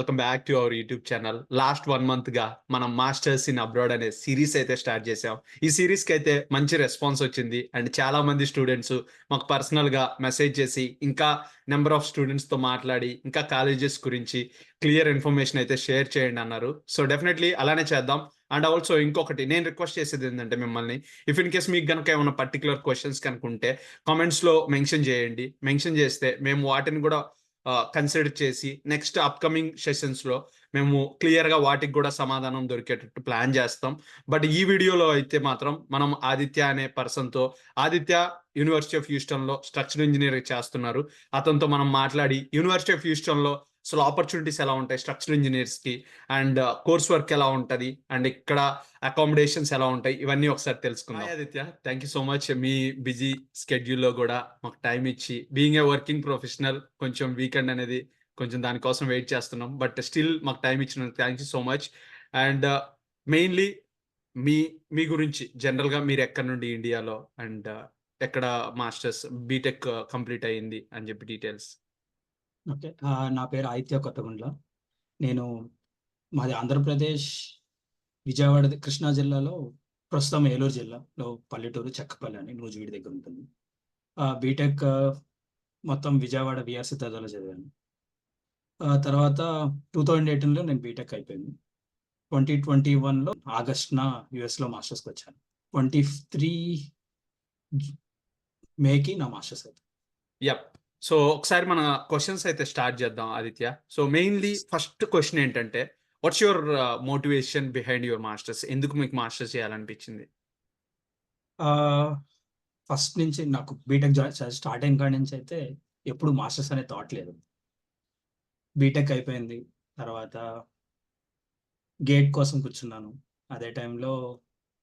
Welcome back to our YouTube channel. Last 1 మంత్‌గా మనం masters in abroad అనే series అయితే start చేసాం. ఈ సీరీస్‌కి అయితే మంచి రెస్పాన్స్ వచ్చింది. అండ్ చాలా మంది స్టూడెంట్స్ మాకు పర్సనల్‌గా మెసేజ్ చేసి, ఇంకా నంబర్ ఆఫ్ స్టూడెంట్స్‌తో మాట్లాడి, ఇంకా కాలేజెస్ గురించి క్లియర్ ఇన్ఫర్మేషన్ అయితే షేర్ చేయండి అన్నారు. సో, డెఫినెట్‌లీ అలానే చేద్దాం. అండ్ ఆల్సో ఇంకొకటి నేను రిక్వెస్ట్ చేసేది ఏందంటే మిమ్మల్ని, ఇఫ్ ఇన్ కేస్ మీకు గనుక ఏమైనా పర్టిక్యులర్ క్వెషన్స్ కనుక ఉంటే కామెంట్స్‌లో మెన్షన్ చేయండి. మెన్షన్ చేస్తే మేము వాటిని కూడా కన్సిడర్ చేసి నెక్స్ట్ అప్‌కమింగ్ సెషన్స్‌లో మేము క్లియర్‌గా వాటికి గూడా సమాధానం దొరికేటట్టు ప్లాన్ జేస్తాం. బట్ ఈ వీడియోలో అయితే మాత్రం మనం ఆదిత్య అనే పర్సన్‌తో ఆదిత్య యూనివర్సిటీ ఆఫ్ హ్యూస్టన్‌లో స్ట్రక్చరల్ ఇంజినీరింగ్ చేస్తున్నారు. అతనితో మనం మాట్లాడి యూనివర్సిటీ ఆఫ్ హ్యూస్టన్‌లో అసలు ఆపర్చునిటీస్ ఎలా ఉంటాయి స్ట్రక్చరల్ ఇంజినీర్స్‌కి అండ్ కోర్స్ వర్క్ ఎలా ఉంటది? అండ్ ఇక్కడ అకామిడేషన్స్ ఎలా ఉంటాయి? ఇవన్నీ ఒకసారి తెలుసుకుందాం. Hi Aditya. Thank you so much. మీ బిజీ స్కెడ్యూల్‌లో గూడా మాకు టైమ్ ఇచ్చి బీయింగ్ ఎ వర్కింగ్ ప్రొఫెషనల్ కొంచెం వీకెండ్ అనేది కొంచెం దాని కోసం వెయిట్ చేస్తున్నాం. బట్ స్టిల్ మాకు టైమ్ ఇచ్చినందుకు thank you so much. And mainly మీ మీ గురించి జనరల్‌గా మీరెక్కడి నుండి ఇండియాలో అండ్ ఎక్కడ మాస్టర్స్ బీటెక్ కంప్లీట్ అయింది అని జెప్పి డీటెయిల్స్. ఓకే. నా పేరు ఆదిత్య కొత్తగుండ్ల. నేను మాది ఆంధ్రప్రదేశ్, విజయవాడ కృష్ణా జిల్లాలో, ప్రస్తుతం ఏలూరు జిల్లాలో పల్లెటూరు చెక్కపల్లి అని నూజివీడు దగ్గర ఉంటుంది. బీటెక్ మొత్తం విజయవాడ వీఆర్‌సీ తరగతిలో చదివాను. తర్వాత 2018లో నేను బీటెక్ అయిపోయింది. 2021లో ఆగస్ట్‌న యూఎస్‌లో మాస్టర్స్‌కొచ్చాను. 23 జు మేకి నా మాస్టర్స్ అయిపోయింది. యప్. సో, ఒకసారి మన క్వెషన్స్ అయితే స్టార్ట్ చేద్దాం Aditya. So, mainly first question ఏంటంటే, what's your motivation behind your masters? ఎందుకు మీకు మాస్టర్స్ చేయాలనిపించింది? ఆహ్, ఫస్ట్ నుంచి నాకు బీటెక్ స్టార్ట్ అయిన కాడి నుంచి అయితే ఎప్పుడు మాస్టర్స్ అనే థాట్ లేదు. బీటెక్ అయిపోయింది. తర్వాత గేట్ కోసం కూర్చున్నాను. అదే టైంలో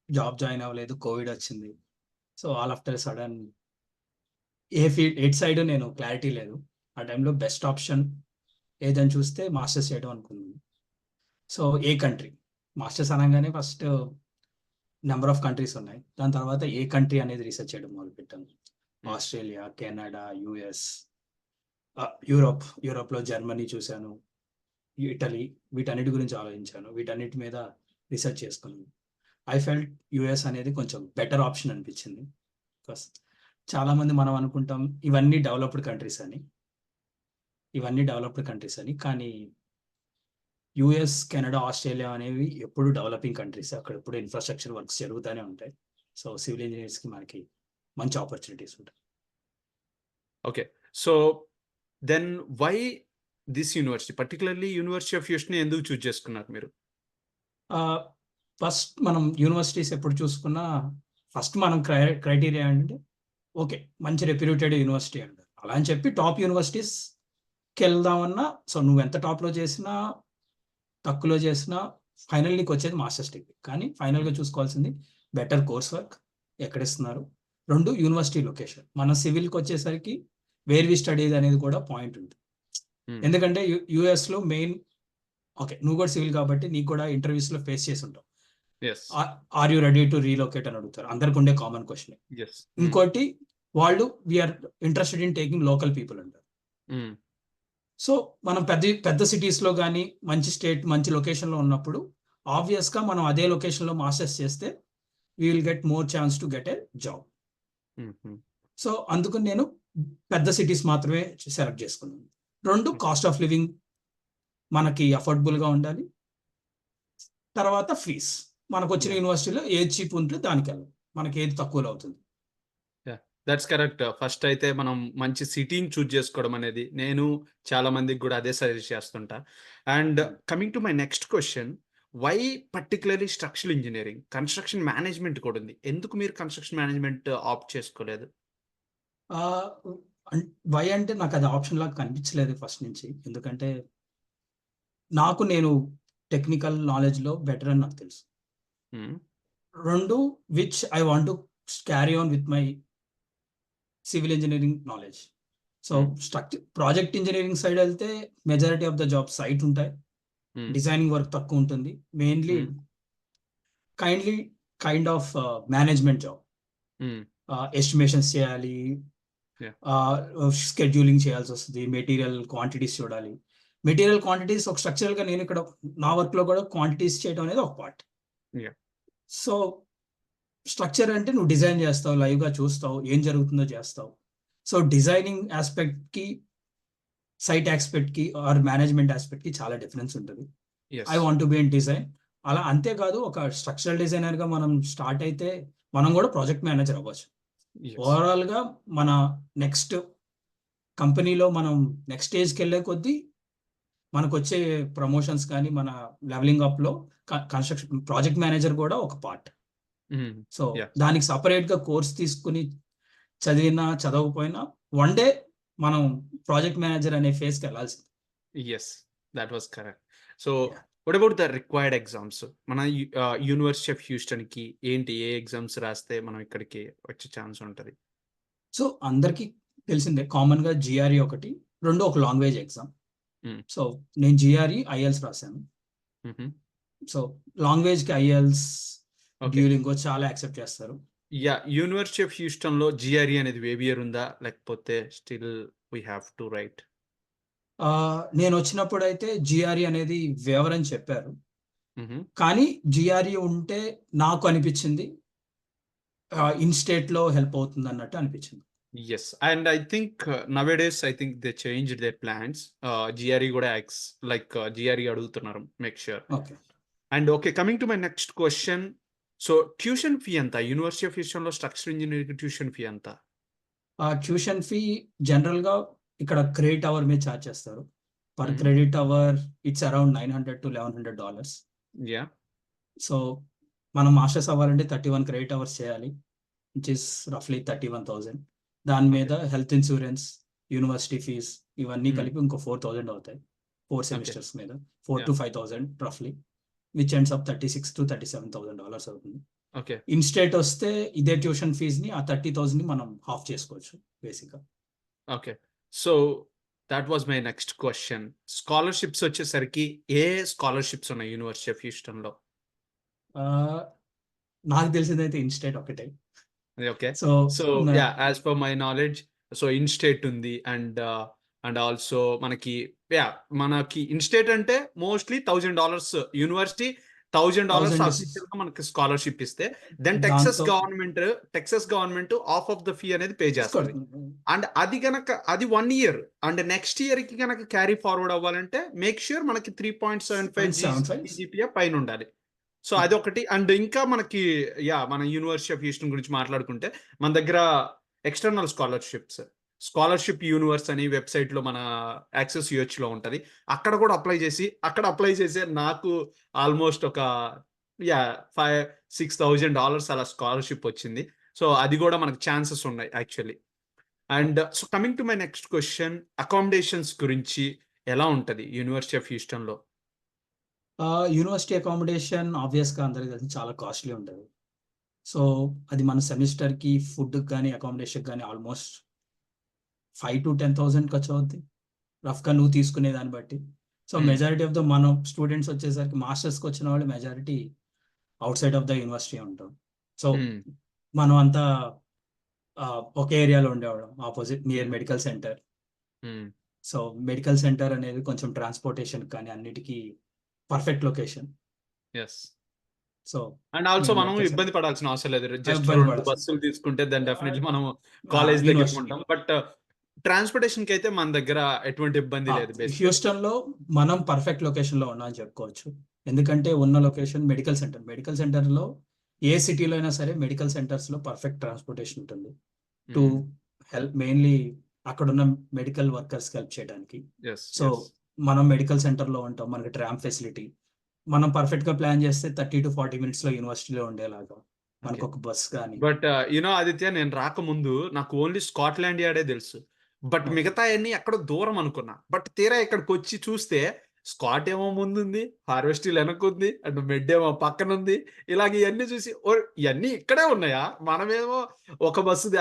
జాబ్ జాయిన్ అవ్వలేదు. కోవిడ్ వచ్చింది. So, all after a sudden ఎటు సైడ్ నేను క్లారిటీ లేదు. ఆ టైంలో బెస్ట్ ఆప్షన్ ఏదని చూస్తే మాస్టర్స్ చేయడం అనుకున్నాను. సో, ఏ కంట్రీ? మాస్టర్స్ అనంగానే ఫస్ట్ నంబర్ ఆఫ్ కంట్రీస్ ఉన్నాయి. దాని తర్వాత ఏ కంట్రీ అనేది రీసెర్చ్ చేయడం మొదలుపెట్టాను. హ్మ్. Australia, Canada, US, Europe. యూరోప్‌లో జర్మనీ చూసాను. ఇటలీ, వీటన్నిటి గురించి ఆలోచించాను. వీటన్నిటి మీద రిసర్చ్ చేసుకున్నాను. ఐ ఫెల్ట్ యూఎస్ అనేది కొంచెం బెటర్ ఆప్షన్ అనిపించింది. బికాస్ చాలామంది మనం అనుకుంటాం ఇవన్నీ డెవలప్డ్ కంట్రీస్ అని. ఇవన్నీ డెవలప్డ్ కంట్రీస్ అని. కానీ యూఎస్, కెనడా, ఆస్ట్రేలియా అనేవి ఎప్పుడు డెవలపింగ్ కంట్రీస్. అక్కడ ఎప్పుడు ఇన్‌ఫ్రాస్ట్రక్చర్ వర్క్స్ జరుగుతానే ఉంటాయి. సో, సివిల్ ఇంజినీర్స్‌కి మనకి మంచి ఆపర్చునిటీస్ ఉంటాయి. Okay. So, then why this university? Particularly university of Houston ఎందుకు చూజ్ చేసుకున్నారు మీరు? ఆహ్, ఫస్ట్ మనం యూనివర్సిటీస్ ఎప్పుడు చూసుకున్నా ఫస్ట్ మనం క్రైటీరియా ఏంటంటే ఓకే. మంచి రెప్యూటెడ్ యూనివర్సిటీ అంటారు. అలా అని చెప్పి టాప్ యూనివర్సిటీస్‌కెళ్దామన్నా సో, నువ్వెంత టాప్‌లో చేసినా, తక్కువలో చేసినా ఫైనల్ నీకొచ్చేది మాస్టర్స్ డిగ్రీ. కానీ ఫైనల్‌గా చూసుకోవాల్సింది బెటర్ కోర్స్ వర్క్ ఎక్కడిస్తున్నారు. 2 యూనివర్సిటీ లొకేషన్. మన సివిల్‌కొచ్చేసరికి వేర్ వి స్టడీస్ అనేది కూడా పాయింట్ ఉంటుంది. హ్మ్. ఎందుకంటే యూఎస్‌లో మెయిన్ ఓకే. నువ్వు కూడా సివిల్ కాబట్టి నీకు కూడా ఇంటర్వ్యూస్‌లో ఫేస్ చేసుంటావు. Yes. Are you ready to relocate అని అడుగుతారు. అందరికుండే కామన్ క్వెషనే. యెస్. హ్మ్. ఇంకోటి వాళ్ళు we are interested in taking local people అంటారు. హ్మ్. సో, మనం పెద్ద సిటీస్‌లో గాని, మంచి స్టేట్, మంచి లొకేషన్‌లో ఉన్నప్పుడు ఆబ్వియస్‌గా మనం అదే లొకేషన్‌లో మాస్టర్స్ చేస్తే we will get more chance to get a job. హుహు. సో, అందుకని నేను పెద్ద సిటీస్ మాత్రమే సెలెక్ట్ చేసుకున్నాను. 2 ఓకే. కాస్ట్ ఆఫ్ లివింగ్ మనకి అఫోర్డబుల్‌గా ఉండాలి. తర్వాత ఫీస్. మనకొచ్చిన యాహ్! యూనివర్సిటీలో ఏది చీప్ ఉంటే దానికెళ్ళాలి. మనకేది తక్కువలో అవుతుంది. యాహ్! That's correct. ఫస్ట్ అయితే మనం మంచి సిటీని చూజ్ చేసుకోవడం అనేది నేను చాలా మందికి గూడా అదే సజెస్ట్ చేస్తుంటా. And hmm. Coming to my next question, why particularly structural engineering? Construction management కూడా ఉంది. ఎందుకు మీరు కన్‌స్ట్రక్షన్ మేనేజ్మెంట్ ఆప్ట్ చేసుకోలేదు? ఆహ్, అన్ వై అంటే నాకది ఆప్షన్ లాగా కనిపించలేదు ఫస్ట్ నుంచి. ఎందుకంటే నేను టెక్నికల్ నాలెడ్జ్‌లో బెటర్ అని నాకు తెలుసు. Hmm. 2 which I want to carry on with my civil engineering knowledge. So, hmm. Project engineering side ఎళ్తే majority of the jobs site ఉంటాయి. హ్మ్. డిజైనింగ్ వర్క్ తక్కువుంటుంది. Mainly hmm. Kindly kind of management job. Hmm. Estimations చేయాలి. Yeah! Scheduling చేయాల్సొస్తది. Material quantities చూడాలి. Material quantities ఒక స్ట్రక్చరల్‌గా నేను ఇక్కడ నా వర్క్‌లో కూడా క్వాంటిటీస్ చేయడం అనేది ఒక పార్ట్. యాహ్! సో, స్ట్రక్చర్ అంటే నువ్వు డిజైన్ చేస్తావు, లైవ్‌గా చూస్తావు, ఏం జరుగుతుందో చేస్తావు. సో, డిజైనింగ్ యాస్పెక్ట్‌కి, సైట్ యాస్పెక్ట్‌కి ఆర్ మేనేజ్మెంట్ యాస్పెక్ట్‌కి చాలా డిఫరెన్స్ ఉంటది. Yes. I want to be in design. అలా అంతేకాదు ఒక స్ట్రక్చరల్ డిజైనర్‌గా మనం స్టార్ట్ అయితే మనం కూడా ప్రాజెక్ట్ మేనేజర్ అవ్వచ్చు. యెస్. ఓవరాల్‌గా మన నెక్స్ట్ కంపెనీలో మనం నెక్స్ట్ స్టేజ్‌కెళ్ళే కొద్దీ మనకొచ్చే ప్రమోషన్స్ కానీ, మన లెవెలింగ్ అప్‌లో కన్‌స్ట్రక్షన్ ప్రాజెక్ట్ మేనేజర్ కూడా ఒక పార్ట్. హ్మ్. So, yeah! దానికి సెపరేట్‌గా కోర్స్ తీసుకొని చదివినా, చదవకపోయినా వన్ డే మనం ప్రాజెక్ట్ మేనేజర్ అనే ఫేజ్‌కెళ్ళాల్సిందే. Yes. That was correct. So, yeah! What about the required exams? మన యూనివర్సిటీ ఆఫ్ హ్యూస్టన్‌కి ఏంటి? ఏ ఎగ్జామ్స్ రాస్తే మనం ఇక్కడికి వచ్చే ఛాన్స్ ఉంటది? సో, అందరికీ తెలిసిందే కామన్‌గా జీఆర్ఈ ఒకటి, 2 ఒక లాంగ్వేజ్ ఎగ్జామ్. హ్మ్. సో, నేను జీఆర్ఈ, ఐఎల్టీఎస్ రాశాను. హుహు. సో, లాంగ్వేజ్‌కి ఐఎల్టీఎస్, ఓకే. డ్యూలింగో చాలా యాక్సెప్ట్ చేస్తారు. యాహ్! యూనివర్సిటీ ఆఫ్ హ్యూస్టన్‌లో జీఆర్ఈ అనేది వేవియర్ ఉందా? లేకపోతే still we have to right? నేనొచ్చినప్పుడైతే జీఆర్ఈ అనేది వేవర్ అని చెప్పారు. హుహు. కానీ జీఆర్ఈ ఉంటే నాకు అనిపిచ్చింది ఇన్ స్టేట్‌లో హెల్ప్ అవుతుందన్నట్టు అనిపిచ్చింది. Yes. And I think nowadays I think they changed their plans. GRE గూడా జీఆర్ఈ అడుగుతున్నారు. Make sure. Okay. And okay. Coming to my next question. So, tuition fee ఎంత? యూనివర్సిటీ ఆఫ్ హ్యూస్టన్‌లో స్ట్రక్చరల్ ఇంజినీరింగ్‌కి tuition fee ఎంత? Tuition fee జనరల్‌గా ఇక్కడ credit hour మీద charge చేస్తారు. పర్ హుహు. Credit hour it's around $900 to $1,100. Yeah! So, మనం మాస్టర్స్ అవ్వాలంటే 31 క్రెడిట్ అవర్స్ చేయాలి. Which is రఫ్‌లీ 31,000. దాని ఓకే. మీద హెల్త్ ఇన్స్యూరెన్స్, యూనివర్సిటీ ఫీస్ ఇవన్నీ హ్మ్. కలిపి ఇంకో 4,000 అవుతాయి. 4 ఓకే. సెమిస్టర్స్ మీద. యాహ్! 4,000-5,000 రఫ్‌లీ. విచ్ ఎండ్స్ అప్ $36,000-$37,000 అవుతుంది. ఓకే. ఇన్ స్టేట్ వస్తే ఇదే ట్యూషన్ ఫీస్‌ని ఆ 30,000ని మనం హాఫ్ చేసుకోవచ్చు బేసిక్‌గా. Okay. So, that was my next question. Scholarships వచ్చేసరికి ఏ స్కాలర్‌షిప్స్ ఉన్నాయి యూనివర్సిటీ ఆఫ్ హ్యూస్టన్‌లో? ఆహ్, నాకు తెలిసిందైతే ఇన్ స్టేట్ ఒకటే. ఓకే. సో, సో, న yeah! As per my knowledge in state ఉంది. అండ్ ఆల్సో మనకి ఇన్‌స్టేట్ అంటే మోస్ట్‌లీ $1,000 యూనివర్సిటీ $1,000 1000 అఫీషియల్‌గా మనకి స్కాలర్‌షిప్ ఇస్తే, దెన్ దాంతో Texas government half of the fee అనేది పే చేస్తది. తీసుకొడుతుంది. అండ్ అది 1 ఇయర్. అండ్ నెక్స్ట్ ఇయర్‌కి గనక క్యారీ ఫార్వర్డ్ అవ్వాలంటే మేక్ ష్యూర్ మనకి 3.75 0.75 సీజీపీఏ పైనుండాలి. సో, అదొకటి. అండ్ ఇంకా మనకి మన యూనివర్సిటీ ఆఫ్ హ్యూస్టన్ గురించి మాట్లాడుకుంటే, మన దగ్గర ఎక్స్‌టర్నల్ స్కాలర్‌షిప్ యూనివర్స్ అని వెబ్‌సైట్‌లో మన యాక్సెస్ యూహెచ్‌లో ఉంటది. అక్కడ కూడా అప్లై చేసే నాకు ఆల్‌మోస్ట్ ఒక $6,000 అలా స్కాలర్‌షిప్ వచ్చింది. సో, అది కూడా మనకు ఛాన్సెస్ ఉన్నాయి actually. And so, coming to my next question, accommodations గురించి ఎలా ఉంటది యూనివర్సిటీ ఆఫ్ హ్యూస్టన్‌లో? యూనివర్సిటీ అకామిడేషన్ ఆబ్వియస్‌గా అందరికి తెలిసి చాలా కాస్ట్‌లీ ఉంటది. సో, అది మన సెమిస్టర్‌కి ఫుడ్‌కి గాని, అకామిడేషన్‌కి గాని ఆల్‌మోస్ట్ 5,000-10,000 ఖర్చవుద్ది. రఫ్‌గా నువ్వు తీసుకునే దాన్ని బట్టి. సో, హ్మ్. మెజారిటీ ఆఫ్ ద మనం స్టూడెంట్స్ వచ్చేసరికి మాస్టర్స్‌కొచ్చిన వాళ్ళు majority outside of the university ఉంటాం. So, hmm. మనం అంతా ఒకే ఏరియాలో ఉండేవాళ్ళం. నియర్ హ్మ్. Medical centre. హ్మ్. సో, మెడికల్ సెంటర్ అనేది కొంచెం ట్రాన్స్‌పోర్టేషన్‌కి కానీ అన్నిటికి perfect location. Yes. So, and also మేము మనం మెడికల్ ఇబ్బంది సెంటర్ పడాల్సిన అవసరం లేదు. జస్ట్ ఇబ్బంది 2 పడాల్సింది. బస్సులు తీసుకుంటే దెన్ ఆహ్, డెఫినైట్‌లీ మనం కాలేజ్ దగ్గరికి యూనివర్సిటీకి. ఉంటాం. బట్ ట్రాన్స్‌పోర్టేషన్‌కైతే మన దగ్గర ఎటువంటి ఇబ్బంది ఆ! లేదు బేసికల్లీ. హ్యూస్టన్‌లో మనం పర్ఫెక్ట్ లొకేషన్‌లో ఉన్నామని చెప్పుకోవచ్చు. ఎందుకంటే ఉన్న లొకేషన్ మెడికల్ సెంటర్. మెడికల్ సెంటర్‌లో ఏ సిటీలో అయినా సరే మెడికల్ సెంటర్స్‌లో పర్ఫెక్ట్ ట్రాన్స్‌పోర్టేషన్ ఉంటుంది. టు హ్మ్. హెల్ప్ మెయిన్‌లీ అక్కడున్న మెడికల్ వర్కర్స్‌కి హెల్ప్ చేయడానికి. యెస్. So, yes. మనం మెడికల్ సెంటర్‌లో ఉంటాం. మనకి ట్రామ్ ఫెసిలిటీ. మనం పర్ఫెక్ట్‌గా ప్లాన్ చేస్తే 30-40 మినిట్స్‌లో యూనివర్సిటీలో ఉండేలాగా ఓకే. మనకొక బస్ గాని బట్ ఆదిత్య, నేను రాకముందు నాకు ఓన్లీ స్కాట్లాండ్ యార్డే తెలుసు. But okay. మిగతాయన్నీ ఎక్కడో దూరం అనుకున్నా. బట్ తీరా ఇక్కడికొచ్చి చూస్తే స్కాట్ ఏమో ముందుంది. హార్వెస్టిల్ ఎనకుంది. అండ్ మెడ్ ఏమో పక్కనుంది. ఇలాగ ఇయన్నీ చూసి ఓహ్! ఇయన్నీ ఇక్కడే ఉన్నాయా? మనమేమో ఒక బస్సుది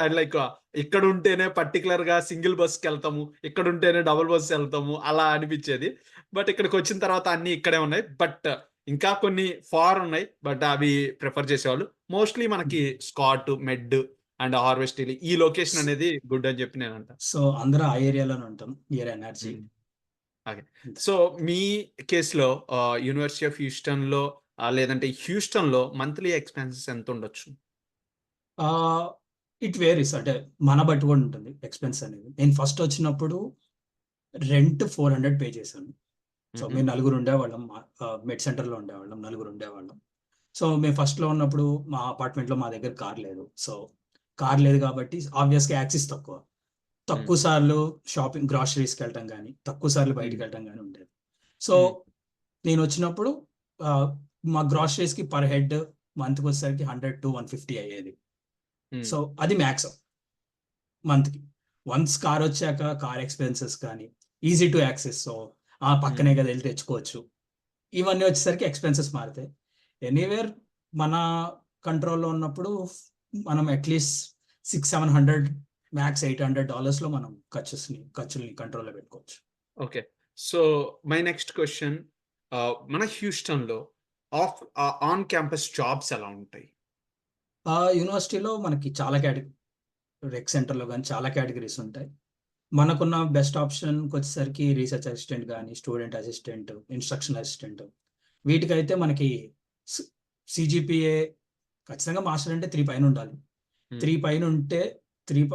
ఇక్కడుంటేనే పర్టిక్యులర్‌గా సింగిల్ బస్‌కెళ్తాము. ఇక్కడుంటేనే డబుల్ బస్సెళ్తాము. అలా అనిపిచ్చేది. బట్ ఇక్కడికొచ్చిన తర్వాత అన్నీ ఇక్కడే ఉన్నాయి. బట్ ఇంకా కొన్ని ఫార్ ఉన్నాయి. బట్ అవి ప్రిఫర్ చేసేవాళ్ళు. మోస్ట్‌లీ మనకి స్కాట్, మెడ్ అండ్ హార్వెస్టిల్ ఈ లొకేషన్ అనేది గుడ్ అని చెప్పి నేనంటా. సో, అందరూ ఆ ఏరియాలోనే ఉంటాం. Near energy. హ్మ్. ఓకే. అంతే. సో, మీ కేస్‌లో యూనివర్సిటీ ఆఫ్ హ్యూస్టన్‌లో లేదంటే హ్యూస్టన్‌లో మంత్లీ ఎక్స్‌పెన్సెస్ ఎంతుండొచ్చు? ఆహ్, ఇట్ వేరీస్ అంటే మన బట్టి కూడా ఉంటుంది ఎక్స్‌పెన్స్ అనేది. నేను ఫస్ట్ వచ్చినప్పుడు రెంట్ 400 పే చేశాను. సో, హుహు. మేము నలుగురు ఉండేవాళ్ళం. మెడ్ సెంటర్‌లో ఉండేవాళ్ళం. నలుగురు ఉండేవాళ్ళం. సో, మేము ఫస్ట్‌లో ఉన్నప్పుడు మా అపార్ట్మెంట్‌లో మా దగ్గర కార్ లేదు. సో, కార్ లేదు కాబట్టి ఆబ్వియస్‌గా యాక్సెస్ తక్కువ. హ్మ్. తక్కువ సార్లు షాపింగ్ గ్రోసరీస్‌కెళ్ళటం గాని, తక్కువ సార్లు హ్మ్. బయటికెళ్ళటం గాని ఉండేది. సో, హ్మ్. నేనొచ్చినప్పుడు ఆహ్, మా గ్రోసరీస్‌కి పర్ హెడ్ మంత్‌కొచ్చేసరికి 100-150 అయ్యేది. హ్మ్. సో, అది మాక్స్ మంత్‌కి. వన్స్ కారొచ్చాక కార్ ఎక్స్‌పెన్సెస్ కానీ, ఈజీ టు యాక్సెస్. సో, హ్మ్. పక్కనే కదా! ఎళ్లి తెచ్చుకోవచ్చు. ఇవన్నీ వచ్చేసరికి ఎక్స్‌పెన్సెస్ మారతాయి. ఎనీవేర్ మన కంట్రోల్‌లో ఉన్నప్పుడు మనం అట్‌లీస్ట్ 600-700 మాక్స్ $800లో మనం ఖర్చుల్ని కంట్రోల్‌లో పెట్టుకోవచ్చు. Okay. So, my next question మన హ్యూస్టన్‌లో ఆన్ క్యాంపస్ జాబ్స్ ఎలా ఉంటాయి? యూనివర్సిటీలో మనకి చాలా రెక్ సెంటర్‌లో గాని చాలా కేటగరీస్ ఉంటాయి. మనకున్న బెస్ట్ ఆప్షన్‌కొచ్చేసరికి రీసెర్చ్ అసిస్టెంట్ గాని, స్టూడెంట్ అసిస్టెంట్, ఇన్‌స్ట్రక్షన్ అసిస్టెంట్ వీటికైతే మనకి సి సీజీపీఏ ఖచ్చితంగా మాస్టర్ అంటే 3 పైనుండాలి. హ్మ్. 3 పైనుంటే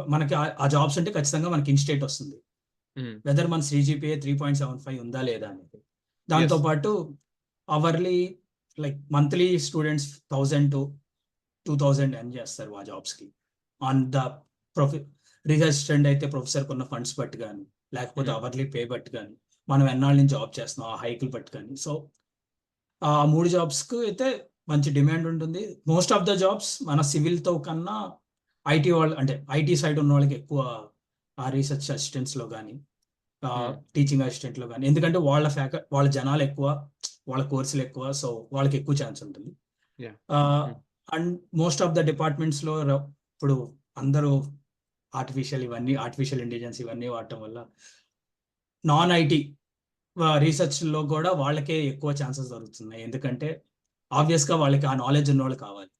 మనకి ఆ జాబ్స్ అంటే ఖచ్చితంగా మనకి ఇన్‌స్టేట్ వస్తుంది. హ్మ్. వెదర్ మన సీజీపీఏ 3.75 ఉందా లేదా అనేది. దాంతో యెస్. పాటు అవర్లీ మంత్లీ స్టూడెంట్స్ 1000-2000 ఎర్న్ చేస్తారు ఆ జాబ్స్‌కి. ఆన్ ద ప్రొఫె రీసెర్చ్ అసిస్టెంట్ అయితే ప్రొఫెసర్‌కున్న ఫండ్స్ బట్టి గాని, లేకపోతే హ్మ్. అవర్లీ పే బట్టి గాని, మనం ఎన్నాళ్ళ నుంచి జాబ్ చేస్తున్నాం ఆ హైక్‌లు బట్టి గాని. సో, ఆ 3 జాబ్స్‌కి అయితే మంచి డిమాండ్ ఉంటుంది. మోస్ట్ ఆఫ్ ద జాబ్స్ మన సివిల్‌తో కన్నా ఐటీ వాళ్ళు అంటే ఐటీ సైడ్ ఉన్నోళ్ళకి ఎక్కువ రీసెర్చ్ అసిస్టెంట్స్‌లో గాని, హ్మ్. టీచింగ్ అసిస్టెంట్‌లో గాని. ఎందుకంటే వాళ్ళ జనాలెక్కువ, వాళ్ళ కోర్సులెక్కువ. సో, వాళ్ళకెక్కువ ఛాన్స్ ఉంటుంది. యాహ్! ఆహ్, హ్మ్. అండ్ మోస్ట్ ఆఫ్ ద డిపార్ట్మెంట్స్‌లో ఇప్పుడు అందరూ ఆర్టిఫిషియల్ ఇంటెలిజెన్స్ ఇవన్నీ వాడటం వల్ల నాన్ ఐటీ రీసెర్చ్‌లో గూడా వాళ్ళకే ఎక్కువ ఛాన్సెస్ దొరుకుతున్నాయి. ఎందుకంటే ఆబ్వియస్‌గా వాళ్ళకి ఆ నాలెడ్జ్ ఉన్నోళ్ళు కావాలి.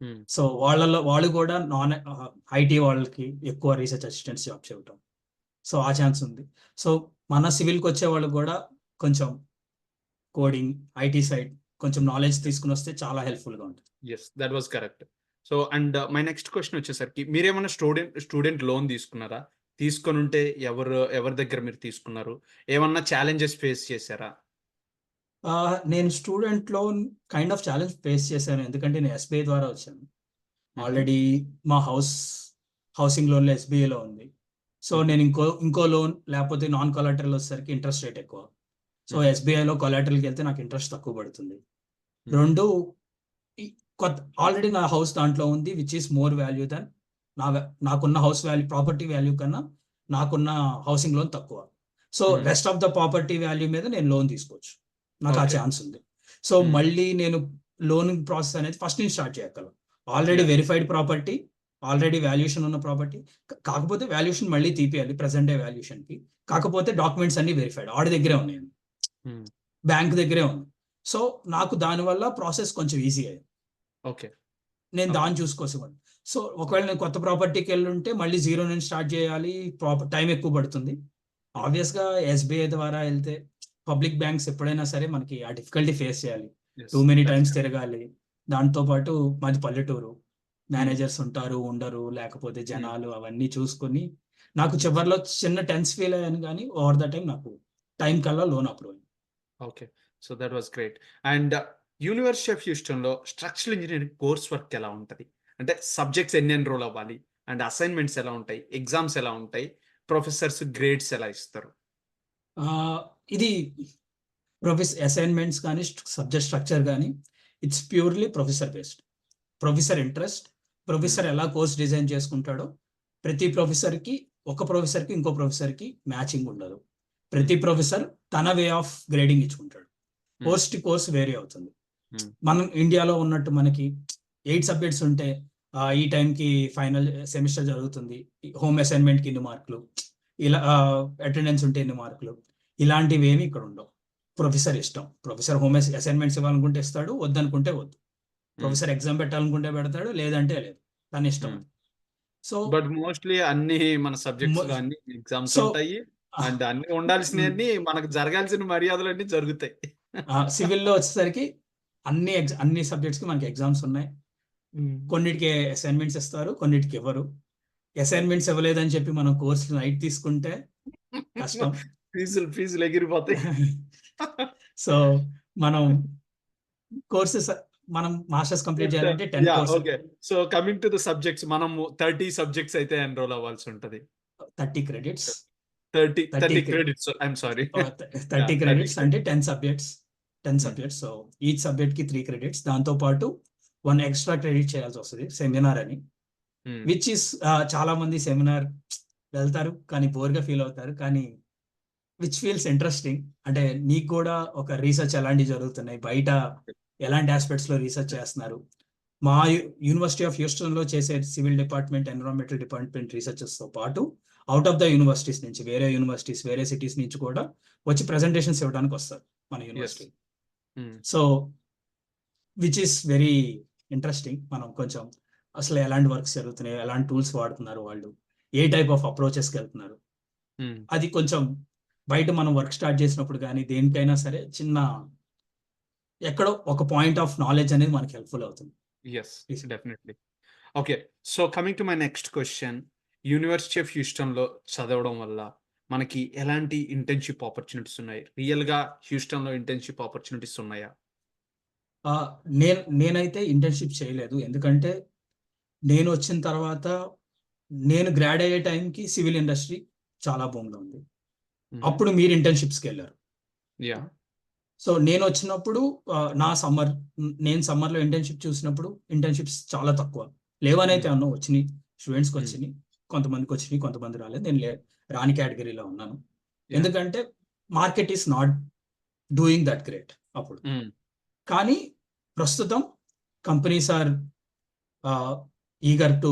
హ్మ్. సో, వాళ్ళు గూడా ఐటీ వాళ్ళకి ఎక్కువ రీసెర్చ్ అసిస్టెంట్స్ జాబ్స్ ఇవ్వటం. సో, ఆ ఛాన్స్ ఉంది. సో, మన సివిల్‌కొచ్చే వాళ్ళకి గూడా కొంచెం కోడింగ్, ఐటీ సైడ్ కొంచెం నాలెడ్జ్ తీసుకొనొస్తే చాలా హెల్ప్‌ఫుల్‌గా ఉంటుంది. Yes. That was correct. So, my next question వచ్చేసరికి మీరేమన్నా స్టూడెంట్ లోన్ తీసుకున్నారా? తీసుకొనుంటే ఎవరి దగ్గర మీరు తీసుకున్నారు? ఏమన్నా ఛాలెంజెస్ ఫేస్ చేసారా? నేను student loan kind of challenge face చేశాను. ఎందుకంటే నేను ఎస్‌బీఐ ద్వారా వచ్చాను. హుహు. ఆల్రెడీ మా హౌసింగ్ లోన్‌లో ఎస్‌బీఐలో ఉంది. సో, హుహు. నేను ఇంకో లోన్ లేకపోతే నాన్ కొలాటరల్ వచ్చేసరికి ఇంట్రెస్ట్ రేట్ ఎక్కువ. సో, హుహు. ఎస్‌బీఐలో కొలాటరల్‌కెళ్తే నాకు ఇంట్రెస్ట్ తక్కువ పడుతుంది. హ్మ్. 2 ఈ ఆల్రెడీ నా హౌస్ దాంట్లో ఉంది. Which is more value than నాకున్న హౌస్ వాల్యూ ప్రాపర్టీ వాల్యూ కన్నా నాకున్న హౌసింగ్ లోన్ తక్కువ. సో, హ్మ్. Rest of the property value మీద నేను లోన్ తీసుకోవచ్చు. నాకు ఆ ఓకే. ఛాన్స్ ఉంది. So, hmm. మళ్ళీ నేను లోనింగ్ ప్రాసెస్ అనేది ఫస్ట్ నుంచి స్టార్ట్ చేయక్కల. Already yeah! Verified property, already valuation ఉన్న ప్రాపర్టీ. కాకపోతే వాల్యుయేషన్ మళ్ళీ తీపియాలి ప్రెజెంట్ డే వాల్యుయేషన్‌కి. కాకపోతే డాక్యుమెంట్స్ అన్నీ వెరిఫైడ్. ఆడి దగ్గరే ఉన్నాయండి. హ్మ్. బ్యాంక్ దగ్గరే ఉంది. సో, నాకు దానివల్ల ప్రాసెస్ కొంచెం ఈజీ అయింది. ఓకే. నేను ఓకే. దాన్ని చూసుకోవాల్సివ్వండి. సో, ఒకవేళ నేను కొత్త ప్రాపర్టీకెళ్ళుంటే మళ్ళీ జీరో నుంచి స్టార్ట్ చేయాలి. టైమ్ ఎక్కువ పడుతుంది. హ్మ్. ఆబ్వియస్‌గా ఎస్‌బీఐ ద్వారా ఎళ్తే పబ్లిక్ బ్యాంక్స్ ఎప్పుడైనా సరే మనకి ఆ డిఫికల్టీ ఫేస్ చేయాలి. Yes. Too many that's times correct. తిరగాలి. దాంతో పాటు మాది పల్లెటూరు. హ్మ్. మేనేజర్స్ ఉంటారు, ఉండరు. లేకపోతే హ్మ్. జనాలు అవన్నీ చూసుకొని నాకు హ్మ్. చివర్లో చిన్న టెన్స్ ఫీల్ అయ్యాను గానీ ఓవర్ ద టైమ్ నాకు టైమ్ కల్లా లోన్ అప్రూవ్ అయింది. Okay. So, that was great. And university of హ్యూస్టన్‌లో స్ట్రక్చరల్ ఇంజినీరింగ్ కోర్స్ వర్క్ ఎలా ఉంటది? అంటే సబ్జెక్ట్స్ ఎన్ని ఎన్రోల్ అవ్వాలి? అండ్ అసైన్‌మెంట్స్ ఎలా ఉంటాయి? ఎగ్జామ్స్ ఎలా ఉంటాయి? ప్రొఫెసర్స్ గ్రేడ్స్ ఎలా ఇస్తారు? ఆహ్, ఇది అసైన్‌మెంట్స్ గాని, సబ్జెక్ట్ స్ట్రక్చర్ గాని it's purely professor based. Professor interest, హ్మ్. ప్రొఫెసర్ ఎలా కోర్స్ డిజైన్ చేసుకుంటాడో, ప్రతి ప్రొఫెసర్‌కి ఒక ప్రొఫెసర్‌కి ఇంకో ప్రొఫెసర్‌కి మ్యాచింగ్ ఉండదు. ప్రతి హుహు. ప్రొఫెసర్ తన వే ఆఫ్ గ్రేడింగ్ ఇచ్చుకుంటాడు. హ్మ్. కోర్స్ టు కోర్స్ వేరీ అవుతుంది. హ్మ్. మనం ఇండియాలో ఉన్నట్టు మనకి 8 సబ్జెక్ట్స్ ఉంటే ఈ టైంకి ఫైనల్ సెమిస్టర్ జరుగుతుంది. హోమ్ అసైన్‌మెంట్‌కి ఇన్ని మార్కులు. ఇలా అటెండెన్స్ ఉంటే ఇన్ని మార్కులు. ఇలాంటివేమి ఇక్కడ ఉండవు. ప్రొఫెసర్ ఇష్టం. ప్రొఫెసర్ అసైన్‌మెంట్స్ ఇవ్వాలనుకుంటే ఇస్తాడు. వద్దనుకుంటే వద్దు. హ్మ్. ప్రొఫెసర్ ఎగ్జామ్ పెట్టాలనుకుంటే పెడతాడు. లేదంటే లేదు. తన ఇష్టం హ్మ్. అది. సో, బట్ మోస్ట్‌లీ అన్నీ మన మొ సబ్జెక్ట్స్‌లో అన్ని ఎగ్జామ్స్ సో, ఉంటాయి. అండ్ అన్ని ఉండాల్సినవన్నీ మనకు జరగాల్సిన మర్యాదలన్నీ జరుగుతాయి. సివిల్‌లో వచ్చేసరికి అన్ని సబ్జెక్ట్స్‌కి మనకి ఎగ్జామ్స్ ఉన్నాయి. కొన్నిటికి అసైన్‌మెంట్స్ ఇస్తారు. కొన్నిటికి ఇవ్వరు. అసైన్‌మెంట్స్ ఇవ్వలేదని చెప్పి మనం కోర్స్ లైట్ తీసుకుంటే కష్టం. ఫీజులు ఎగిరిపోతాయి. సో, మనం కోర్సెస్ మనం మాస్టర్స్ కంప్లీట్ చేయాలంటే 10 yeah! Courses okay. So, coming to the subjects మనము 30 సబ్జెక్ట్స్ అయితే ఎన్‌రోల్ అవ్వాల్సి ఉంటది. 30 క్రెడిట్స్. 30 క్రె క్రెడిట్స్. I'm sorry. ఆహ్, థ 30 యాహ్! 30 క్రెడిట్స్ అంటే క్రెడిట్స్. 10 సబ్జెక్ట్స్. 10 హ్మ్. సబ్జెక్ట్స్. సో, ఈచ్ సబ్జెక్ట్‌కి 3 క్రెడిట్స్. దాంతో పాటు 1 ఎక్స్‌ట్రా క్రెడిట్ చేయాల్సొస్తది సెమినార్ అని. హ్మ్. విచ్ ఈస్ చాలా మంది సెమినార్ వెళ్తారు. కానీ బోర్‌గా ఫీల్ అవుతారు. కానీ విచ్ ఫీల్స్ ఇంట్రెస్టింగ్. అంటే నీకు గూడా ఒక రీసెర్చ్ ఎలాంటివి జరుగుతున్నాయి? బయట ఎలాంటి యాస్పెక్ట్స్‌లో రీసెర్చ్ చేస్తున్నారు? మా యూనివర్సిటీ ఆఫ్ హ్యూస్టన్‌లో చేసే సివిల్ డిపార్ట్‌మెంట్, ఎన్విరాన్మెంటల్ డిపార్ట్‌మెంట్ రిసర్చెస్‌తో పాటు ఔట్ ఆఫ్ ద యూనివర్సిటీస్ నుంచి వేరే యూనివర్సిటీస్, వేరే సిటీస్ నుంచి కూడా వచ్చి ప్రెజెంటేషన్స్ ఇవ్వడానికొస్తారు మన యెస్. యూనివర్సిటీ. హ్మ్. So, which is very interesting. మనం కొంచెం అసలు ఎలాంటి వర్క్స్ జరుగుతున్నాయి? ఎలాంటి టూల్స్ వాడుతున్నారు వాళ్ళు? ఏ టైప్ ఆఫ్ అప్రోచెస్‌కెళ్తున్నారు? హ్మ్. అది కొంచెం బయట మనం వర్క్ స్టార్ట్ చేసినప్పుడు గానీ, దేనికైనా సరే చిన్న ఎక్కడో ఒక పాయింట్ ఆఫ్ నాలెడ్జ్ అనేది మనకి హెల్ప్‌ఫుల్ అవుతుంది. Yes. Please. Definitely. Okay. So, coming to my next question. University of హ్యూస్టన్‌లో చదవడం వల్ల మనకి ఎలాంటి ఇంటర్న్‌షిప్ ఆపర్చునిటీస్ ఉన్నాయి? రియల్‌గా హ్యూస్టన్‌లో ఇంటర్న్‌షిప్ ఆపర్చునిటీస్ ఉన్నాయా? ఆహ్, నేనైతే ఇంటర్న్‌షిప్ చేయలేదు. ఎందుకంటే నేనొచ్చిన తర్వాత నేను గ్రాడ్ అయ్యే టైంకి సివిల్ ఇండస్ట్రీ చాలా బూమ్‌లో ఉంది. హుహు. అప్పుడు మీరు ఇంటర్న్‌షిప్స్‌కెళ్లారు. యాహ్! సో, నేనొచ్చినప్పుడు నా సమ్మర్ నేను సమ్మర్‌లో ఇంటర్న్‌షిప్ చూసినప్పుడు ఇంటర్న్‌షిప్స్ చాలా తక్కువ. లేవనైతే హ్మ్. అనను వచ్చినియి. హ్మ్. స్టూడెంట్స్‌కొచ్చినియి. కొంతమందికొచ్చినియి, కొంతమంది రాలేదు. రాని కేటగరీలో ఉన్నాను. యాహ్! ఎందుకంటే market is not doing that great అప్పుడు. హ్మ్. కానీ ప్రస్తుతం companies are eager to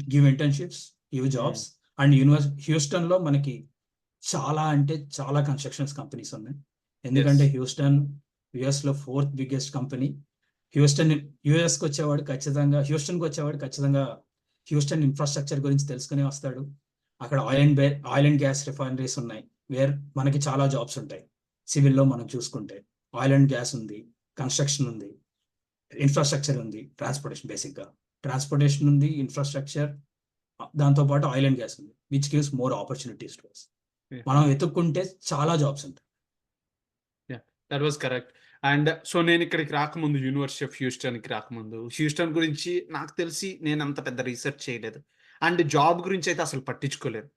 give internships, give hmm. Jobs and హ్యూస్టన్‌లో మనకి చాలా అంటే చాలా కన్‌స్ట్రక్షన్స్ కంపెనీస్ ఉన్నాయి. యెస్. ఎందుకంటే హ్యూస్టన్ యూఎస్‌లో 4థ్ బిగ్గెస్ట్ కంపెనీ. హ్యూస్టన్ హ్యూస్టన్‌కొచ్చేవాడు ఖచ్చితంగా హ్యూస్టన్ ఇన్‌ఫ్రాస్ట్రక్చర్ గురించి తెలుసుకొనే వస్తాడు. అక్కడ ఆయిల్ అండ్ గ్యాస్ రిఫైనరీస్ ఉన్నాయి. మనకి చాలా జాబ్స్ ఉంటాయి. సివిల్‌లో మనం చూసుకుంటే. ఆయిల్ అండ్ గ్యాస్ ఉంది. కన్‌స్ట్రక్షన్ ఉంది. ఇన్‌ఫ్రాస్ట్రక్చర్ ఉంది. బేసిక్‌గా. ట్రాన్స్‌పోర్టేషన్ ఉంది. ఇన్‌ఫ్రాస్ట్రక్చర్ దాంతో పాటు ఆయిల్ అండ్ గ్యాస్ ఉంది. Which gives more opportunities to us. Yeah! మనం వెతుక్కుంటే చాలా జాబ్స్ ఉంటాయి. Yeah! That was correct. And so, నేనిక్కడికి రాకముందు యూనివర్సిటీ ఆఫ్ హ్యూస్టన్‌కి రాకముందు, హ్యూస్టన్ గురించి నాకు తెలిసి నేనంత పెద్ద రిసర్చ్ చేయలేదు. అండ్ జాబ్ గురించయితే అసలు పట్టించుకోలేదు.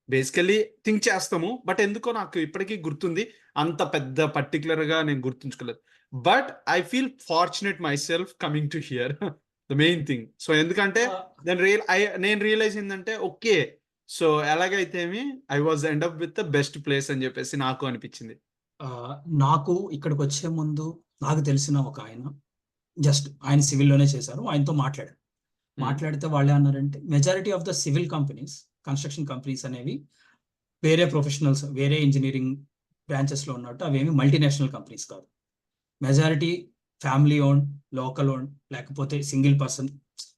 బేసికల్లీ థింక్ చేస్తాము. బట్ ఎందుకో నాకు ఇప్పటికి గుర్తుంది. అంత పెద్ద పర్టిక్యులర్‌గా నేను గుర్తుంచుకోలేదు. But I feel fortunate myself coming to here the main thing. So, ఎందుకంటే ఆహ్, నేను రియలైజ్ ఏందంటే ఓకే. సో, ఎలాగైతేమి I was end up with the best place అని జెప్పేసి నాకు అనిపిచ్చింది. ఆహ్, నాకు ఇక్కడికొచ్చే ముందు నాకు తెలిసిన ఒకాయన ఆయన సివిల్‌లోనే చేశారు. ఆయనతో మాట్లాడాను. హ్మ్. మాట్లాడితే వాళ్ళేమన్నారంటే majority of the civil companies, construction companies అనేవి వేరే ఇంజినీరింగ్ బ్రాంచెస్‌లో ఉన్నట్టు అవేమి మల్టీనేషనల్ కంపెనీస్ కాదు. Majority family owned, local owned లేకపోతే single person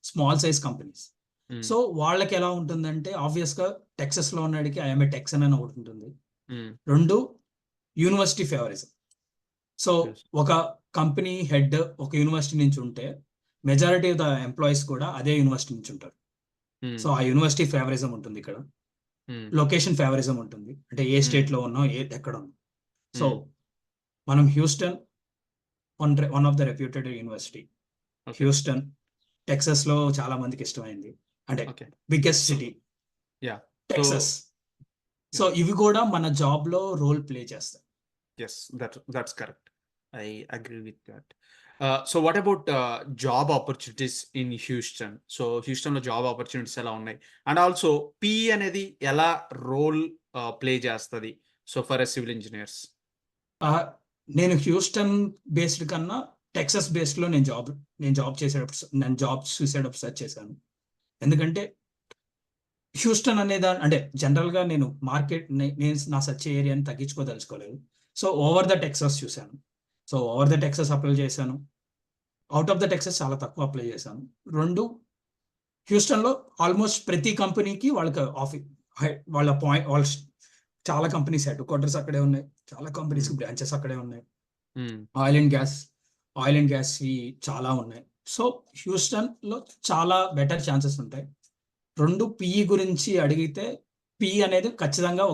small size companies. Hmm. So, వాళ్ళకెలా ఉంటుందంటే ఆబ్వియస్‌గా టెక్సాస్‌లో ఉన్నోడికి ఐ యామ్ ఎ టెక్సన్ అని ఒకటుంటుంది. హ్మ్. 2 యూనివర్సిటీ ఫేవరిజం. So, yes. ఒక కంపెనీ హెడ్ ఒక యూనివర్సిటీ నుంచి ఉంటే మెజారిటీ ఆఫ్ ద ఎంప్లాయీస్ కూడా అదే యూనివర్సిటీ నుంచి ఉంటారు. సో, హ్మ్. ఆ యూనివర్సిటీ ఫేవరిజం ఉంటుందిక్కడ. హ్మ్. లొకేషన్ ఫేవరిజం ఉంటుంది. అంటే ఏ హ్మ్. స్టేట్‌లో ఉన్నాం, ఎక్కడున్నాం. So, hmm. మనం Houston one of the reputed university. Okay. Houston, టెక్సాస్‌లో చాలా మందికి ఇష్టమైంది. అంటే okay. Biggest so city yeah! So Texas. So, yeah! ఇవి కూడా మన జాబ్‌లో రోల్ ప్లే చేస్తాయి. Yes. That's correct. I agree with that. So what about job opportunities in Houston? So హ్యూస్టన్‌లో జాబ్ ఆపర్చునిటీస్ ఎలా ఉన్నాయి? అండ్ ఆల్సో పీఈ అనేది ఎలా రోల్ ప్లే చేస్తది? So for a civil engineers. Ah, నేను హ్యూస్టన్ బేస్డ్ కన్నా Texas బేస్డ్‌లో నేను jobs చూసేటప్పుడు సెర్చ్ చేశాను. ఎందుకంటే హ్యూస్టన్ అంటే జనరల్‌గా నేను నేను నా సెర్చ్ ఏరియాని తగ్గించుకోదలుచుకోలేదు. సో, ఓవర్ ద టెక్సాస్ చూసాను. So, over the Texas apply చేశాను. ఔట్ ఆఫ్ ద టెక్సాస్ చాలా తక్కువ అప్లై చేశాను. 2 హ్యూస్టన్‌లో ఆల్‌మోస్ట్ ప్రతి కంపెనీకి వాళ్ళకి వాళ్ళ చాలా కంపెనీస్ హెడ్ క్వార్టర్స్ అక్కడే ఉన్నాయి. చాలా కంపెనీస్ హ్మ్. బ్రాంచెస్ అక్కడే ఉన్నాయి. Hmm. Oil and gas oil and గ్యాస్‌వి చాలా ఉన్నాయి. సో, హ్యూస్టన్‌లో చాలా బెటర్ ఛాన్సెస్ ఉంటాయి. 2 పీఈ గురించి అడిగితే, పీఈ అనేది ఖచ్చితంగా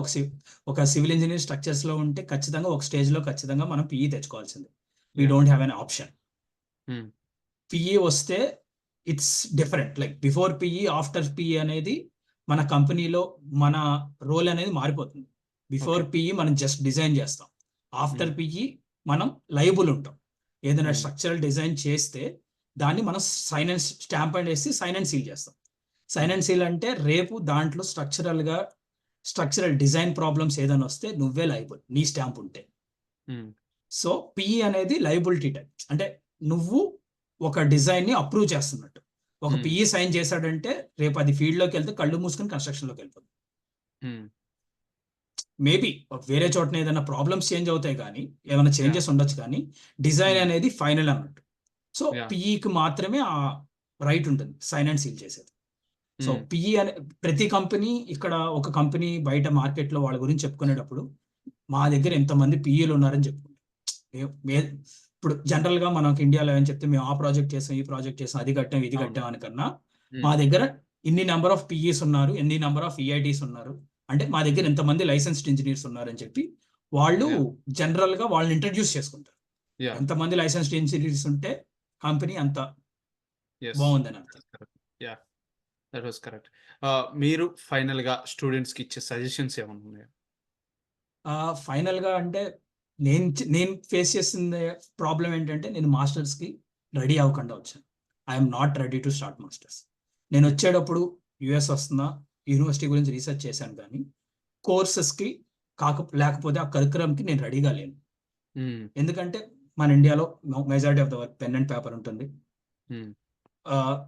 ఒక సివిల్ ఇంజినీర్ స్ట్రక్చర్స్‌లో ఉంటే ఖచ్చితంగా ఒక స్టేజ్‌లో ఖచ్చితంగా మనం పీఈ తెచ్చుకోవాల్సిందే. We yeah! Don't have an option. Hmm. PE వస్తే it's different. Like before PE, after PE అనేది మన కంపెనీలో మన రోల్ అనేది మారిపోతుంది. ఓకే. బిఫోర్ పీఈ మనం జస్ట్ డిజైన్ చేస్తాం. After hmm. పీఈ మనం లయబుల్ ఉంటాం. ఏదైనా హ్మ్. స్ట్రక్చరల్ డిజైన్ చేస్తే దాన్ని మనం సైన్ అండ్ స్టాంప్ అండ్ ఏసి సైన్ అండ్ సీల్ చేస్తాం. Sign hmm. అండ్ సీల్ అంటే రేపు దాంట్లో స్ట్రక్చరల్ డిజైన్ ప్రాబ్లమ్స్ ఏదైనా వస్తే నువ్వే లయబుల్. నీ స్టాంప్ ఉంటే. హ్మ్. సో, పీఈ అనేది లయబిలిటీ టైప్. అంటే నువ్వు ఒక డిజైన్‌ని అప్రూవ్ చేస్తున్నట్టు. ఒక హ్మ్. పీఈ సైన్ చేశాడంటే రేపు అది ఫీల్డ్‌లోకెళ్తే కళ్ళు మూసుకొని కన్‌స్ట్రక్షన్‌లోకెళ్ళిపోద్ది. హ్మ్. మేబీ వేరే చోటన ఏదైనా ప్రాబ్లమ్స్ చేంజ్ అవుతాయి గానీ, ఏమైనా యాహ్! చేంజెస్ ఉండొచ్చు కానీ, డిజైన్ హ్మ్. అనేది ఫైనల్ అన్నట్టు. So, yeah! పీఈకి మాత్రమే ఆ రైట్ ఉంటుంది. సైన్ అండ్ సీల్ చేసేది. సో, హ్మ్. పీఈ అనే ప్రతి కంపెనీ ఇక్కడ ఒక కంపెనీ బయట మార్కెట్‌లో వాళ్ళ గురించి చెప్పుకునేటప్పుడు, మా దగ్గర ఇంతమంది పీఈలు ఉన్నారని చెప్పుకుంటారు. ఏ మే ఇప్పుడు జనరల్‌గా మనకి ఇండియాలో ఏం చెప్తే మేము ఆ ప్రాజెక్ట్ చేసాం, ఈ ప్రాజెక్ట్ చేసాం, అది కట్టాం, ఇది అవును. కట్టాం అని కన్నా, మా హ్మ్. దగ్గర ఇన్ని నంబర్ ఆఫ్ పీఈస్ ఉన్నారు, ఎన్ని నంబర్ ఆఫ్ ఈఐటీస్ ఉన్నారు. అంటే మా దగ్గర హ్మ్. ఇంతమంది లైసెన్స్డ్ ఇంజినీర్స్ ఉన్నారని చెప్పి వాళ్ళు యాహ్! జనరల్‌గా వాళ్ళని ఇంట్రొడ్యూస్ చేసుకుంటారు. యాహ్! ఎంతమంది లైసెన్స్డ్ ఇంజినీర్స్ ఉంటే కంపెనీ అంత యెస్. బావుందని అర్థం. That's correct. Yeah! That was correct. మీరు ఫైనల్‌గా స్టూడెంట్స్‌కి ఇచ్చే సజెషన్స్ ఏమన్నా ఉన్నాయా? ఫైనల్‌గా అంటే నేను ఫేస్ చేసింది ప్రాబ్లమ్ ఏంటంటే నేను మాస్టర్స్‌కి రెడీ అవ్వకుండా వచ్చాను. I am not ready to start masters. హ్మ్. నేనొచ్చేటప్పుడు యూఎస్ వస్తున్నా, యూనివర్సిటీ గురించి రీసెర్చ్ చేశాను గానీ, కోర్సెస్‌కి లేకపోతే ఆ కరిక్యులమ్‌కి నేను రెడీగా లేను. హ్మ్. ఎందుకంటే మన ఇండియాలో majority of the work pen and paper ఉంటుంది. హ్మ్. ఆహ్,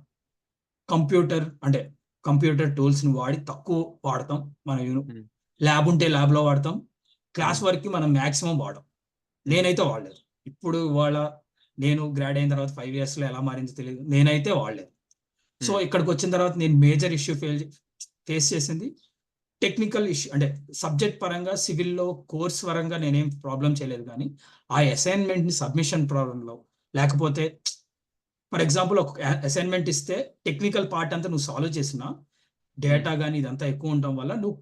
అంటే కంప్యూటర్ టూల్స్‌ని తక్కువ వాడతాం. మన హ్మ్. ల్యాబ్ ఉంటే ల్యాబ్‌లో వాడతాం. క్లాస్ హ్మ్. వర్క్‌కి మనం మాక్సిమం వాడం. హ్మ్. నేనైతే వాడలేదు. ఇప్పుడు ఇవాళ నేను గ్రాడ్ అయిన తర్వాత 5 ఇయర్స్‌లో ఎలా మారిందో తెలీదు. నేనైతే వాడలేదు. సో, హ్మ్. ఇక్కడికొచ్చిన తర్వాత నేను మేజర్ ఇష్యూ ఫేస్ చేసింది టెక్నికల్ ఇష్యూ అంటే సబ్జెక్ట్ పరంగా సివిల్‌లో కోర్స్ పరంగా నేనేం ప్రాబ్లమ్ చేయలేదు గానీ, ఆ అసైన్‌మెంట్‌ని సబ్మిషన్ ప్రాబ్లమ్‌లో లేకపోతే ఫర్ ఎగ్జాంపుల్ ఒక అసైన్‌మెంట్ ఇస్తే టెక్నికల్ పార్ట్ అంతా నువ్వు సాల్వ్ చేసినా, హ్మ్. డేటా గాని ఇదంతా ఎక్కువ ఉండటం వల్ల నువ్వు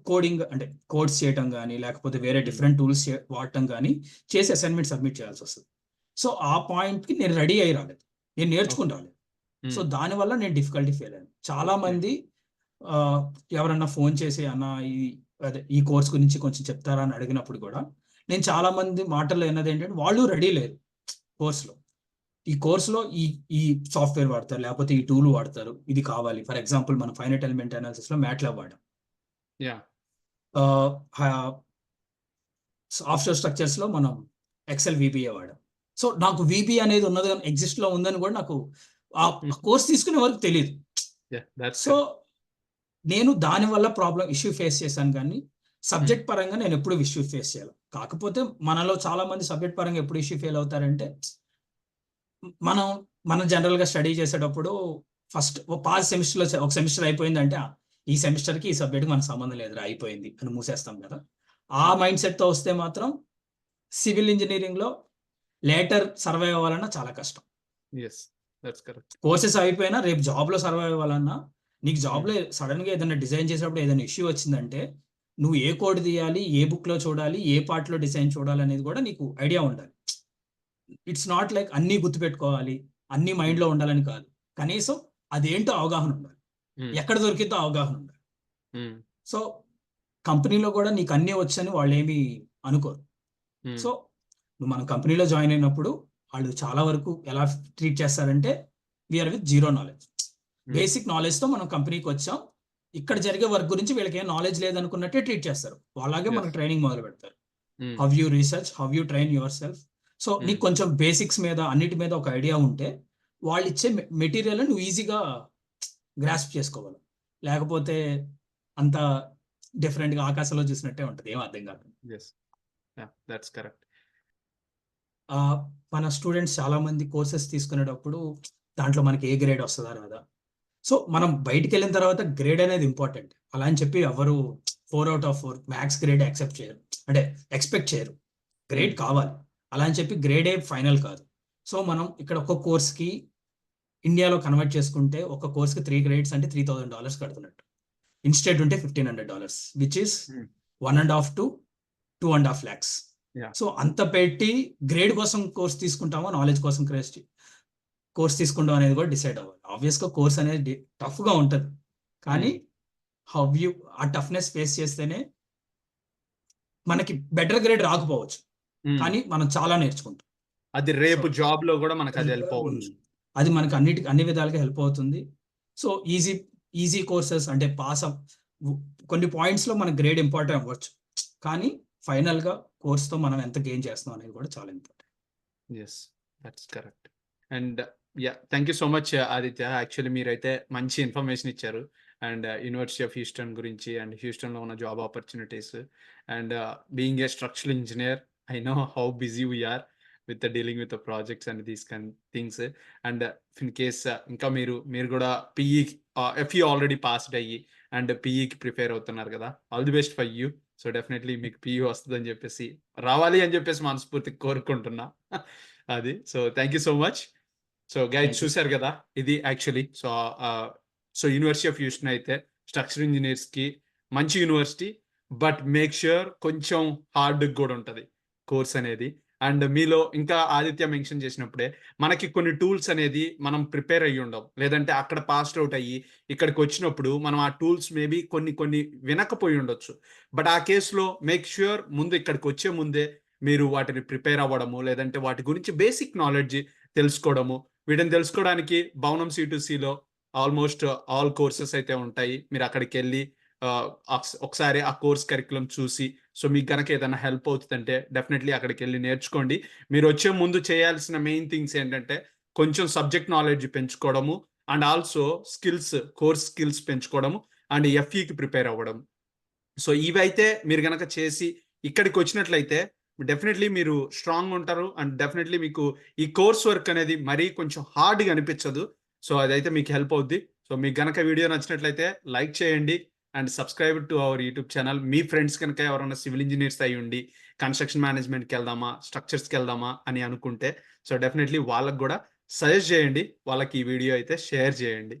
అంటే కోడ్స్ చేయటం గాని, లేకపోతే వేరే హ్మ్. డిఫరెంట్ టూల్స్ వాడటం గాని చేసి అసైన్‌మెంట్ సబ్మిట్ చేయాల్సొస్తది. సో, ఆ పాయింట్‌కి నేను రెడీ అయ్యి రాలేదు. నేను ఓకే. నేర్చుకొని రాలేదు. సో, హ్మ్. దానివల్ల నేను డిఫికల్టీ ఫీల్ అయ్యాను. యాహ్! చాలామంది ఎవరన్నా ఫోను చేసి అన్న ఈ కోర్స్ గురించి కొంచెం చెప్తారా అని అడిగినప్పుడు గూడా, నేను చాలామంది మాటల్లో విన్నదేంటంటే వాళ్ళు రెడీ లేరు కోర్స్‌లో. ఈ కోర్స్‌లో ఈ సాఫ్ట్‌వేర్ వాడతారు. లేపోతే ఈ టూల్ వాడతారు. ఇది కావాలి. ఫర్ ఎగ్జాంపుల్ మనం ఫైనైట్ ఎలిమెంట్ అనాలిసిస్‌లో మ్యాట్‌ల్యాబ్ వాడాం. యాహ్! ఆహ్, హ ఆఫ్‌షోర్ స్ట్రక్చర్స్‌లో మనం ఎక్సెల్ వీబీఏ వాడాం. సో, నాకు వీబీఏ అనేది ఉన్నది ఎగ్జిస్ట్‌లో ఉందని గూడా నాకు ఆ హ్మ్. కోర్స్ తీసుకునే వరకు తెలీదు. యాహ్! That's so, correct. నేను దాని వల్ల ఇష్యూ ఫేస్ చేశాను గానీ, హ్మ్. సబ్జెక్ట్ పరంగా నేనెప్పుడు ఇష్యూ ఫేస్ చేయల. కాకపోతే మనలో చాలా మంది సబ్జెక్ట్ పరంగా ఎప్పుడు ఇష్యూ ఫెయిల్ అవుతారంటే మనం మనం జనరల్‌గా స్టడీ చేసేటప్పుడు ఫస్ట్ పాస్ సెమిస్టర్‌లో ఒక సెమిస్టర్ అయిపోయిందంటే, ఈ సెమిస్టర్‌కి ఈ సబ్జెక్ట్‌కి మనకు సంబంధం లేదురా అయిపోయింది అని మూసేస్తాం కదా! ఆ హ్మ్. మైండ్ సెట్‌తో వస్తే మాత్రం సివిల్ ఇంజినీరింగ్‌లో లేటర్ సర్వైవ్ అవ్వాలన్నా చాలా కష్టం. యెస్. That's correct. కోర్సెస్ అయిపోయినా రేపు జాబ్‌లో సర్వైవ్ అవ్వాలన్నా, నీకు హ్మ్. జాబ్‌లో సడెన్‌గా ఏదైనా డిజైన్ చేసేటప్పుడు ఏదైనా ఇష్యూ వచ్చిందంటే, నువ్వు ఏ కోడ్ తీయాలి? ఏ బుక్‌లో చూడాలి? ఏ పార్ట్‌లో డిజైన్ చూడాలనేది కూడా నీకు ఐడియా ఉండాలి. ఇట్స్ నాట్ లైక్ అన్నీ గుర్తుపెట్టుకోవాలి. అన్నీ హ్మ్. మైండ్‌లో ఉండాలని కాదు. కనీసం అదేంటో అవగాహన ఉండాలి. హ్మ్. ఎక్కడ దొరికిద్దో అవగాహన ఉండాలి. హ్మ్. సో, కంపెనీలో కూడా నీకు అన్నీ వచ్చని వాళ్ళేమి అనుకోరు. హ్మ్. సో, నువ్వు మన కంపెనీలో జాయిన్ అయినప్పుడు ఆళ్ళు చాలా వరకు ఎలా ట్రీట్ చేస్తారంటే, we are with zero knowledge. Hmm. Basic నాలెడ్జ్‌తో మనం కంపెనీకొచ్చాం. ఇక్కడ జరిగే వర్క్ గురించి వీళ్ళకేం నాలెడ్జ్ లేదనుకున్నట్టే ట్రీట్ చేస్తారు. అలాగే మనకు యెస్. ట్రైనింగ్ మొదలుపెడతారు. హ్మ్. How you research, how you train yourself. So, హ్మ్. నీకు కొంచెం బేసిక్స్ మీద అన్నిటి మీద ఒక ఐడియా ఉంటే, వాళ్ళిచ్చే మెటీరియల్‌ని నువ్వు ఈజీగా గ్రాస్ప్ చేసుకోగలవు. లేకపోతే అంత డిఫరెంట్‌గా ఆకాశంలో చూసినట్టే ఉంటది. ఏం అర్థం కాదు. యెస్. యాహ్! That's correct. ఆహ్, మన స్టూడెంట్స్ చాలామంది కోర్సెస్ తీసుకునేటప్పుడు దాంట్లో మనకి ఏ గ్రేడ్ వస్తదా? రాదా? సో, మనం బయటికెళ్ళిన తర్వాత గ్రేడ్ అనేది ఇంపార్టెంట్. అలా అని చెప్పి ఎవ్వరు 4 out of 4 maths grade accept చేయరు. అంటే ఎక్స్‌పెక్ట్ చేయరు. గ్రేడ్ హ్మ్. కావాలి. అలా అని చెప్పి గ్రేడే ఫైనల్ కాదు. సో, మనం ఇక్కడ ఒక్క కోర్స్‌కి ఇండియాలో కన్వర్ట్ చేసుకుంటే ఒక కోర్స్‌కి 3 క్రెడిట్స్ అంటే $3000 కడుతున్నట్టు. ఇన్‌స్టెడ్ ఉంటే $1500 విచ్ ఈస్ హ్మ్. 1.5 to 2.5 లాక్స్. యాహ్! సో, అంత పెట్టి గ్రేడ్ కోసం కోర్స్ తీసుకుంటామా? నాలెడ్జ్ కోసం కోర్స్ తీసుకుంటాం అనేది కూడా డిసైడ్ అవ్వాలి. ఆబ్వియస్‌గా కోర్స్ అనేది టఫ్‌గా ఉంటది. కానీ హ్మ్. హౌ యూ ఆ టఫ్‌నెస్ ఫేస్ చేస్తేనే మనకి బెటర్ గ్రేడ్ రాకపోవచ్చు. హ్మ్. కానీ మనం చాలా నేర్చుకుంటాం. అది సో, రేపు జాబ్‌లో గూడా మనకది హెల్ప్ హెల్ప్ అవ్వచ్చు. అది మనకు అన్ని విధాలుగా హెల్ప్ అవుతుంది. సో, ఈజీ కోర్సెస్ అంటే వ్ కొన్ని పాయింట్స్‌లో మన గ్రేడ్ ఇంపార్టెంట్ అవ్వచ్చు. కానీ ఫైనల్‌గా కోర్స్‌తో మనం ఎంత గెయిన్ చేస్తున్నాం అనేది కూడా చాలా important. Yes. That's correct. And yeah! Thank you so much Aditya. Actually మీరైతే మంచి ఇన్ఫర్మేషన్ ఇచ్చారు. అండ్ యూనివర్సిటీ ఆఫ్ హ్యూస్టన్ గురించి అండ్ హ్యూస్టన్‌లో ఉన్న job opportunities and being a structural engineer I know how busy we are with dealing with the projects and these kind things. And in case ఇంకా మీరు గూడా PE FE already passed అయ్యి and పీఈకి prepare అవుతున్నారు కదా! All the best for you. So, definitely మీకు PE వస్తదని జెప్పేసి రావాలి అని జెప్పేసి మనస్ఫూర్తిగా కోరుకుంటున్నా. అది. So, thank you so much. So, guys thank you. చూసారు గదా! ఇది actually. So, university of Houston అయితే స్ట్రక్చరల్ ఇంజినీర్స్‌కి మంచి యూనివర్సిటీ. బట్ మేక్ ష్యూర్ కొంచెం హార్డ్‌గా గూడా ఉంటది కోర్స్ అనేది. అండ్ మీలో ఇంకా ఆదిత్య మెన్షన్ చేసినప్పుడే మనకి కొన్ని టూల్స్ అనేది మనం ప్రిపేర్ అయ్యుండం. లేదంటే అక్కడ పాస్డ్ ఔట్ అయ్యి ఇక్కడికొచ్చినప్పుడు మనం ఆ టూల్స్ మేబీ కొన్ని వినకపోయి ఉండొచ్చు. బట్ ఆ కేస్‌లో మేక్ ష్యూర్ ముందు ఇక్కడికొచ్చే ముందే మీరు వాటిని ప్రిపేర్ అవ్వడము, లేదంటే వాటి గురించి బేసిక్ నాలెడ్జ్ తెలుసుకోవడము. వీటిని తెలుసుకోవడానికి భవనం సి2సిలో ఆల్‌మోస్ట్ ఆల్ కోర్సెస్ అయితే ఉంటాయి. మీరక్కడికెళ్ళి ఒకసారి ఆ కోర్స్ కరిక్యులమ్ చూసి, సో, మీకు గనక ఏదైనా హెల్ప్ అవుతదంటే డెఫినైట్‌లీ అక్కడికెళ్ళి నేర్చుకోండి. మీరొచ్చే ముందు చేయాల్సిన మెయిన్ థింగ్స్ ఏంటంటే, కొంచెం సబ్జెక్ట్ నాలెడ్జ్ పెంచుకోవడము అండ్ ఆల్సో కోర్స్ స్కిల్స్ పెంచుకోవడము అండ్ ఎఫ్ఈకి ప్రిపేర్ అవ్వడం. సో, ఇవైతే మీరు గనక చేసి ఇక్కడికొచ్చినట్లయితే డెఫినైట్‌లీ మీరు స్ట్రాంగ్‌గా ఉంటారు. అండ్ డెఫినైట్‌లీ మీకు ఈ కోర్స్ వర్క్ అనేది మరీ కొంచెం హార్డ్‌గా అనిపిచ్చదు. సో, అదైతే మీకు హెల్ప్ అవుద్ది. సో, మీకు గనక వీడియో నచ్చినట్లయితే లైక్ చేయండి. And subscribe to our YouTube channel. Me friends గనక ఎవరైనా సివిల్ ఇంజినీర్స్ అయ్యుండి కన్‌స్ట్రక్షన్ మేనేజ్‌మెంట్‌కెళ్దామా, స్ట్రక్చర్స్‌కెళ్దామా అని అనుకుంటే సో, డెఫినైట్‌లీ వాళ్ళకి గూడా సజెస్ట్ జేయండి. వాళ్ళకి ఈ వీడియో అయితే షేర్ జేయండి.